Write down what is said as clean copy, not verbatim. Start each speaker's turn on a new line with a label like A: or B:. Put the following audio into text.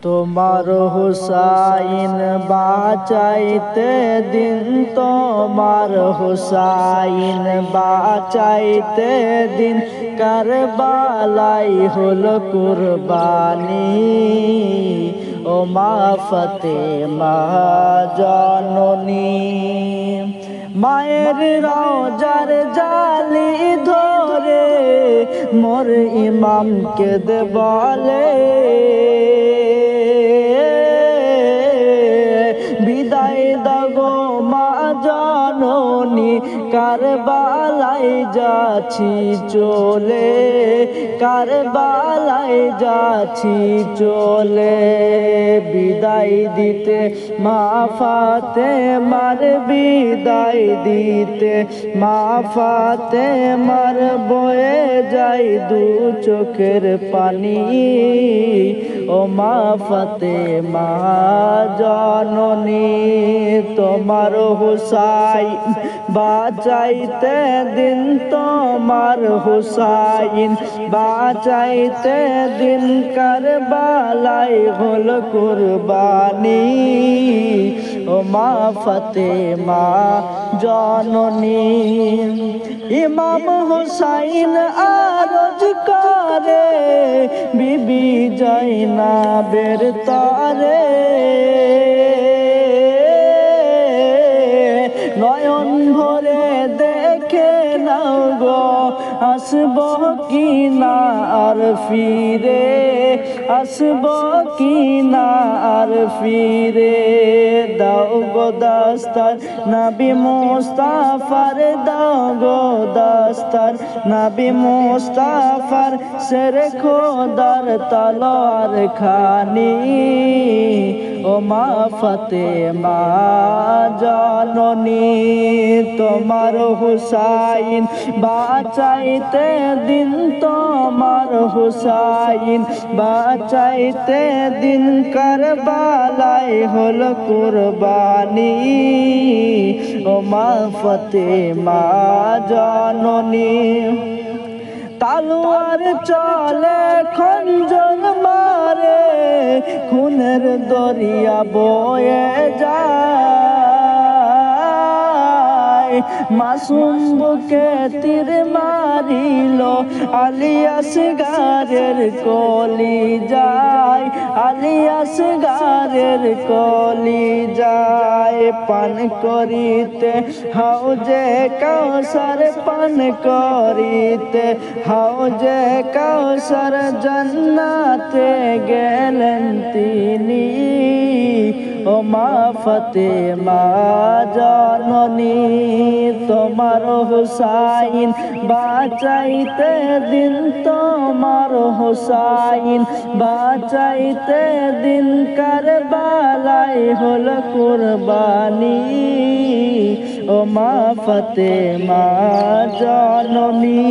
A: তোমার হুসাইন বাঁচাইতে দিন, তোমার হুসাইন বাঁচাইতে দিন, কারবালাই হলো কুরবানি। ও মা ফাতেমা জননী, মায়ের রওজার জালি ধরে মোর ইমামকে দে বলে, বিদায় দাও মা জননী, কারবালায় যাচ্ছি চলে, কারবালায় যাচ্ছি চলে। বিদায় দিতে মা ফাতেমার, বিদায় দিতে মা ফাতেমার বয়ে যায় দু চোখের পানি। ও মা ফাতেমা জননী, তোমার হুসাইন বাঁচাইতে দিন, তোমার হুসাইন বাঁচাইতে দিন, কারবালাই হলো কুরবানি। ও মা ফাতেমা জননী, ইমাম হুসাইন আরজ করে বিবি জাইনাবের তরে, নয়ন ভরে দেখে নাও গো আসব কি না আর ফিরে, আসব কি না আর ফিরে। দাও গো দাস্তার নবী মুস্তাফার, দাও গো দাস্তার নবী মুস্তাফার, শের খোদার তলোয়ার খানি। ও মা ফাতেমা জননী, তোমার হুসাইন বাঁচাইতে দিন, তোমার হুসাইন বাঁচাইতে দিন, কারবালায় হলো কুরবানি। ও মা ফাতেমা জননী, তালোয়ার চলে খঞ্জন মারে, খুনের দরিয়া বয়ে যায়, মাসুম বুকে তীর মারিল আলী আসগারের কলি যায়, আলী আসগারের কলি যায়। পান করিতে হাউজে কাউসার, পান করিতে হাউজে কাউসার, জান্নাতে গেলেন তিনি। ও মা ফাতেমা জননী, তোমার হুসাইন বাঁচাইতে দিন, তোমার হুসাইন বাঁচাইতে দিন, কারবালায় হলো কুরবানি। ও মা ফাতেমা জননী।